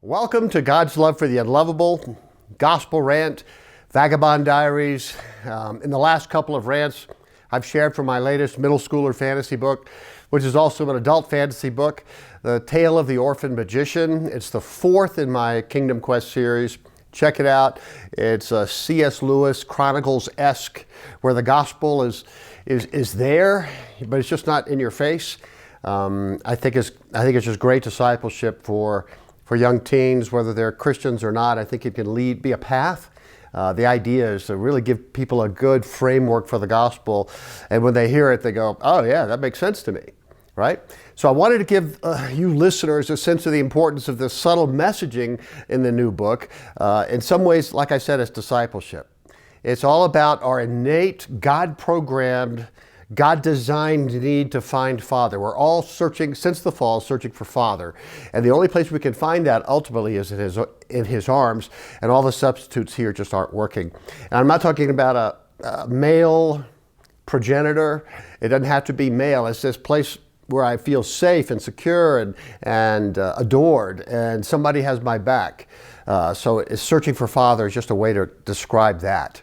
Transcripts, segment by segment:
Welcome to God's Love for the Unlovable, Gospel Rant, Vagabond Diaries. In the last couple of rants, I've shared from my latest middle schooler fantasy book, which is also an adult fantasy book, The Tale of the Orphan Magician. It's the fourth in my Kingdom Quest series. Check it out. It's a C.S. Lewis Chronicles-esque, where the gospel is there, but it's just not in your face. I think it's just great discipleship for young teens, whether they're Christians or not. I think it can be a path. The idea is to really give people a good framework for the gospel. And when they hear it, they go, oh yeah, that makes sense to me, right? So I wanted to give you listeners a sense of the importance of this subtle messaging in the new book. In some ways, like I said, it's discipleship. It's all about our innate, God-programmed, God-designed need to find Father. We're all searching, since the fall, searching for Father. And the only place we can find that ultimately is in His arms, and all the substitutes here just aren't working. And I'm not talking about a male progenitor. It doesn't have to be male. It's this place where I feel safe and secure and adored, and somebody has my back. So searching for Father is just a way to describe that.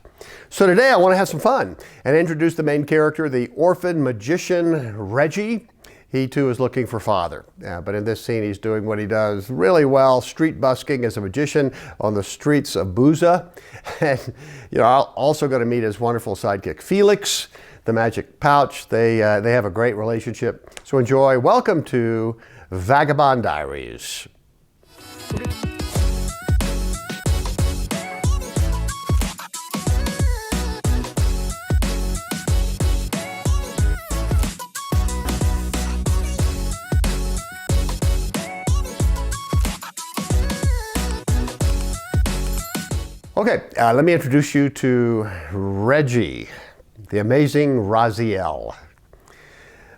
So today I want to have some fun and introduce the main character, the orphan magician, Reggie. He too is looking for Father, but in this scene he's doing what he does really well, street busking as a magician on the streets of Buzah. And I'm also going to meet his wonderful sidekick, Felix, the magic pouch. They have a great relationship. So enjoy. Welcome to Vagabond Diaries. Okay, let me introduce you to Reggie, the amazing Raziel.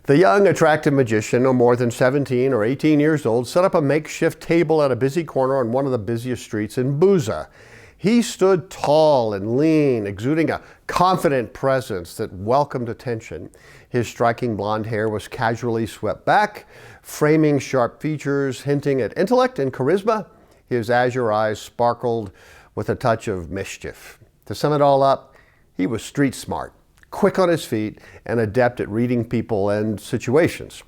The young, attractive magician, no more than 17 or 18 years old, set up a makeshift table at a busy corner on one of the busiest streets in Buzah. He stood tall and lean, exuding a confident presence that welcomed attention. His striking blonde hair was casually swept back, framing sharp features, hinting at intellect and charisma. His azure eyes sparkled with a touch of mischief. To sum it all up, he was street smart, quick on his feet, and adept at reading people and situations.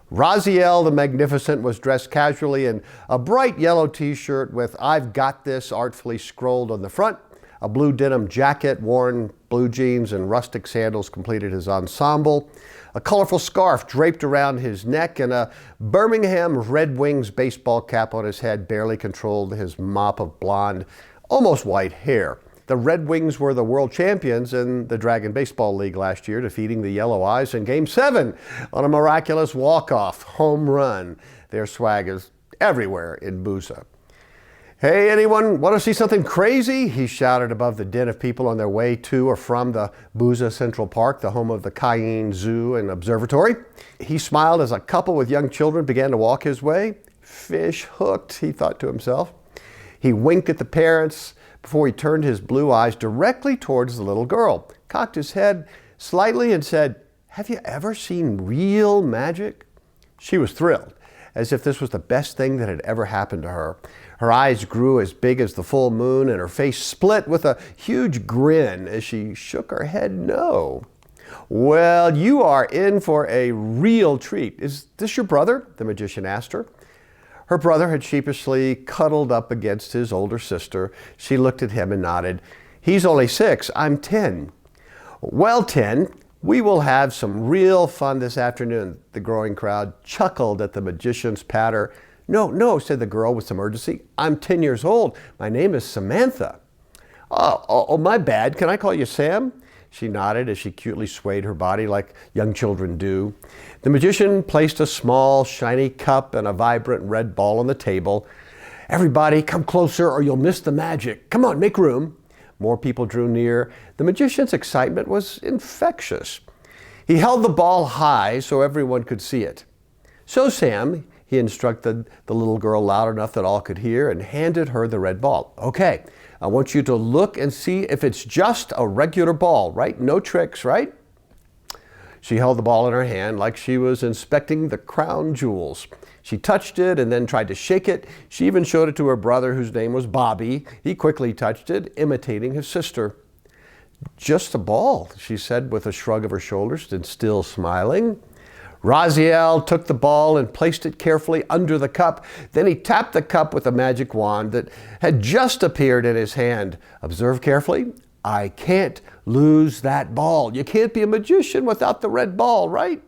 Raziel the Magnificent was dressed casually in a bright yellow t-shirt with "I've got this" artfully scrolled on the front. A blue denim jacket, worn blue jeans, and rustic sandals completed his ensemble. A colorful scarf draped around his neck and a Birmingham Red Wings baseball cap on his head barely controlled his mop of blonde, almost white hair. The Red Wings were the world champions in the Dragon Baseball League last year, defeating the Yellow Eyes in Game 7 on a miraculous walk-off home run. Their swag is everywhere in Buzah. Hey, anyone want to see something crazy? He shouted above the din of people on their way to or from the Buzah Central Park, the home of the Cayenne Zoo and Observatory. He smiled as a couple with young children began to walk his way. Fish hooked, he thought to himself. He winked at the parents before he turned his blue eyes directly towards the little girl, cocked his head slightly and said, "Have you ever seen real magic?" She was thrilled, as if this was the best thing that had ever happened to her. Her eyes grew as big as the full moon and her face split with a huge grin as she shook her head no. "Well, you are in for a real treat. Is this your brother?" the magician asked her. Her brother had sheepishly cuddled up against his older sister. She looked at him and nodded. "He's only 6, I'm 10. "Well, 10, we will have some real fun this afternoon." The growing crowd chuckled at the magician's patter. No, said the girl with some urgency. "I'm 10 years old. My name is Samantha." Oh, my bad. Can I call you Sam?" She nodded as she cutely swayed her body like young children do. The magician placed a small, shiny cup and a vibrant red ball on the table. "Everybody, come closer or you'll miss the magic. Come on, make room." More people drew near. The magician's excitement was infectious. He held the ball high so everyone could see it. "So, Sam," he instructed the little girl loud enough that all could hear, and handed her the red ball. "Okay, I want you to look and see if it's just a regular ball, right? No tricks, right?" She held the ball in her hand like she was inspecting the crown jewels. She touched it and then tried to shake it. She even showed it to her brother, whose name was Bobby. He quickly touched it, imitating his sister. "Just a ball," she said with a shrug of her shoulders and still smiling. Raziel took the ball and placed it carefully under the cup. Then he tapped the cup with a magic wand that had just appeared in his hand. "Observe carefully. I can't lose that ball. You can't be a magician without the red ball, right?"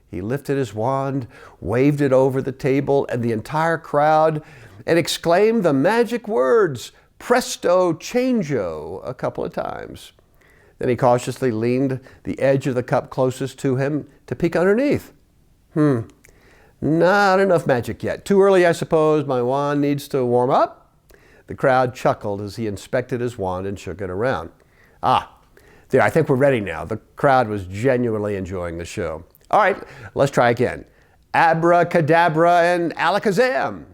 He lifted his wand, waved it over the table and the entire crowd, and exclaimed the magic words, "Presto changeo," a couple of times. Then he cautiously leaned the edge of the cup closest to him to peek underneath. Not enough magic yet. Too early, I suppose. My wand needs to warm up." The crowd chuckled as he inspected his wand and shook it around. There, I think we're ready now. The crowd was genuinely enjoying the show. All right, let's try again. Abracadabra and alakazam.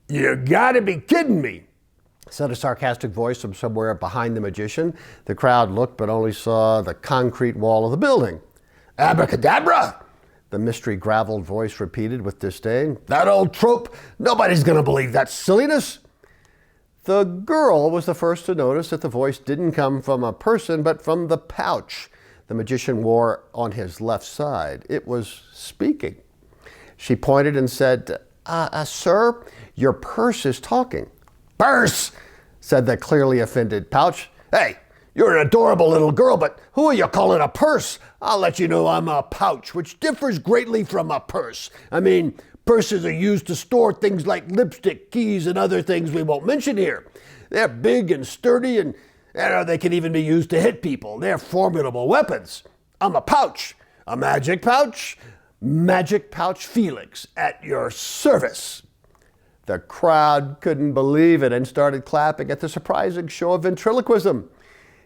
"You gotta be kidding me," said a sarcastic voice from somewhere behind the magician. The crowd looked but only saw the concrete wall of the building. "Abracadabra," the mystery graveled voice repeated with disdain. "That old trope, nobody's gonna believe that silliness." The girl was the first to notice that the voice didn't come from a person but from the pouch the magician wore on his left side. It was speaking. She pointed and said, "Sir, your purse is talking." "Purse," said the clearly offended pouch. "Hey, you're an adorable little girl, but who are you calling a purse? I'll let you know I'm a pouch, which differs greatly from a purse. I mean, purses are used to store things like lipstick, keys, and other things we won't mention here. They're big and sturdy, and they can even be used to hit people. They're formidable weapons. I'm a pouch, a magic pouch Felix, at your service." The crowd couldn't believe it and started clapping at the surprising show of ventriloquism.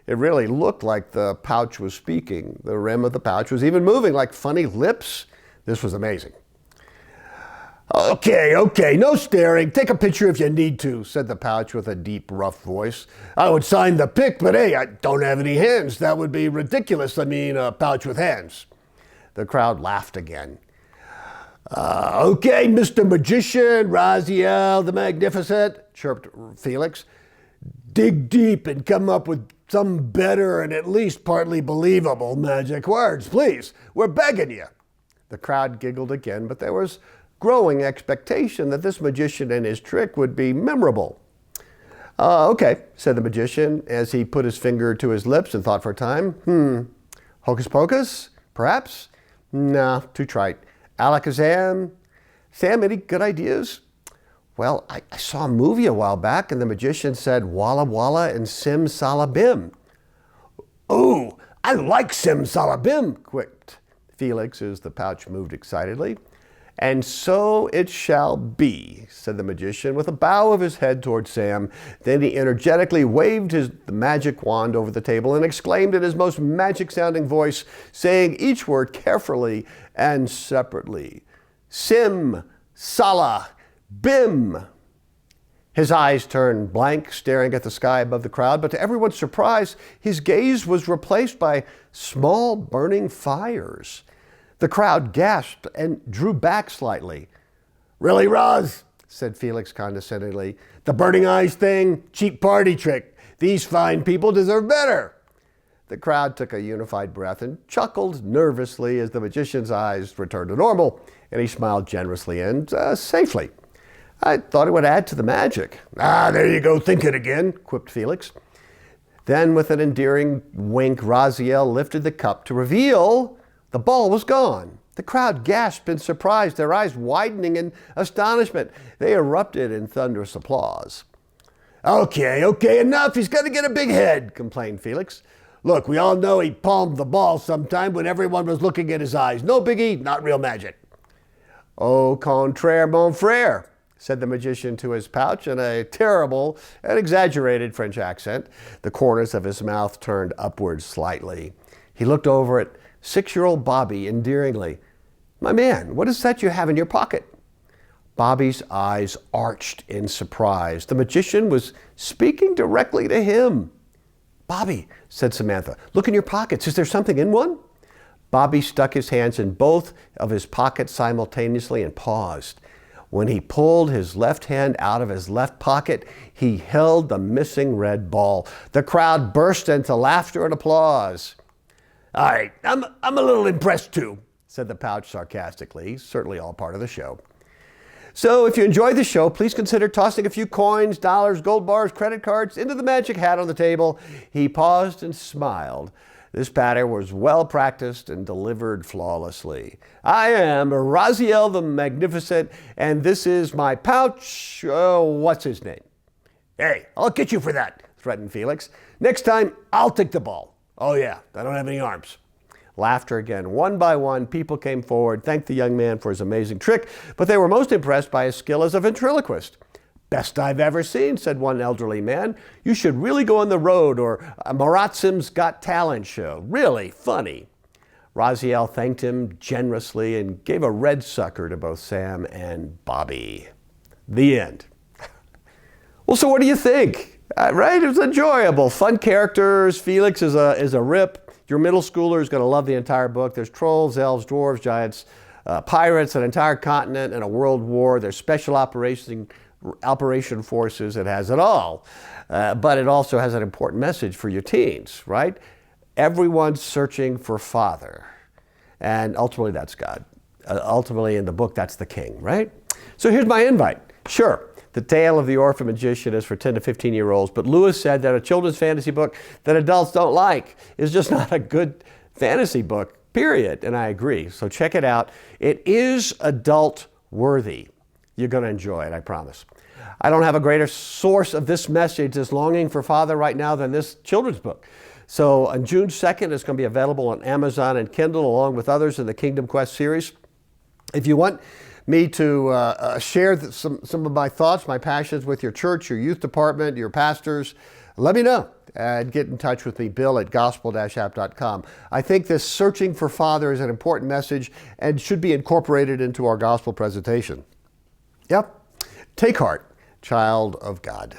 It really looked like the pouch was speaking. The rim of the pouch was even moving like funny lips. This was amazing. Okay, no staring. Take a picture if you need to," said the pouch with a deep, rough voice. "I would sign the pic, but hey, I don't have any hands. That would be ridiculous. I mean, a pouch with hands." The crowd laughed again. "Okay, Mr. Magician, Raziel the Magnificent," chirped Felix. "Dig deep and come up with some better and at least partly believable magic words, please. We're begging you." The crowd giggled again, but there was growing expectation that this magician and his trick would be memorable. Okay, said the magician as he put his finger to his lips and thought for a time. Hocus pocus, perhaps? No, too trite. Alakazam? Sam, any good ideas? Well, I saw a movie a while back and the magician said Walla Walla and Sim Salabim. "Ooh, I like Sim Salabim," quipped Felix as the pouch moved excitedly. "And so it shall be," said the magician with a bow of his head toward Sam. Then he energetically waved the magic wand over the table and exclaimed in his most magic-sounding voice, saying each word carefully and separately, "Sim, Sala, Bim." His eyes turned blank, staring at the sky above the crowd, but to everyone's surprise, his gaze was replaced by small burning fires. The crowd gasped and drew back slightly. "Really, Roz?" said Felix condescendingly. "The burning eyes thing? Cheap party trick. These fine people deserve better." The crowd took a unified breath and chuckled nervously as the magician's eyes returned to normal, and he smiled generously and safely. "I thought it would add to the magic." There you go, thinking again," quipped Felix. Then with an endearing wink, Raziel lifted the cup to reveal the ball was gone. The crowd gasped in surprise, their eyes widening in astonishment. They erupted in thunderous applause. Okay, enough. He's got to get a big head," complained Felix. "Look, we all know he palmed the ball sometime when everyone was looking at his eyes. No biggie, not real magic." "Au contraire, mon frère," said the magician to his pouch in a terrible and exaggerated French accent. The corners of his mouth turned upwards slightly. He looked over at 6-year-old Bobby endearingly. "My man, what is that you have in your pocket?" Bobby's eyes arched in surprise. The magician was speaking directly to him. "Bobby," said Samantha, "look in your pockets. Is there something in one?" Bobby stuck his hands in both of his pockets simultaneously and paused. When he pulled his left hand out of his left pocket, he held the missing red ball. The crowd burst into laughter and applause. "All right, I'm a little impressed too," said the pouch sarcastically. Certainly all part of the show. So if you enjoyed the show, please consider tossing a few coins, dollars, gold bars, credit cards into the magic hat on the table. He paused and smiled. This patter was well practiced and delivered flawlessly. I am Raziel the Magnificent, and this is my pouch. What's his name? "Hey, I'll get you for that," threatened Felix. "Next time, I'll take the ball." "Oh yeah, I don't have any arms." Laughter again. One by one, people came forward, thanked the young man for his amazing trick, but they were most impressed by his skill as a ventriloquist. "Best I've ever seen," said one elderly man. "You should really go on the road or a Maratsim's Got Talent show. Really funny." Raziel thanked him generously and gave a red sucker to both Sam and Bobby. The end. Well, so what do you think? Right? It was enjoyable. Fun characters. Felix is a rip. Your middle schooler is going to love the entire book. There's trolls, elves, dwarves, giants, pirates, an entire continent, and a world war. There's special operation forces. It has it all. But it also has an important message for your teens, right? Everyone's searching for Father. And ultimately, that's God. Ultimately, in the book, that's the King, right? So here's my invite. Sure, The Tale of the Orphan Magician is for 10 to 15-year-olds, but Lewis said that a children's fantasy book that adults don't like is just not a good fantasy book, period. And I agree. So check it out. It is adult-worthy. You're going to enjoy it, I promise. I don't have a greater source of this message, this longing for Father right now, than this children's book. So on June 2nd, it's going to be available on Amazon and Kindle, along with others in the Kingdom Quest series. If you want me to share some of my thoughts, my passions with your church, your youth department, your pastors, let me know and get in touch with me, bill@gospel-app.com. I think this searching for Father is an important message and should be incorporated into our gospel presentation. Yep. Take heart, child of God.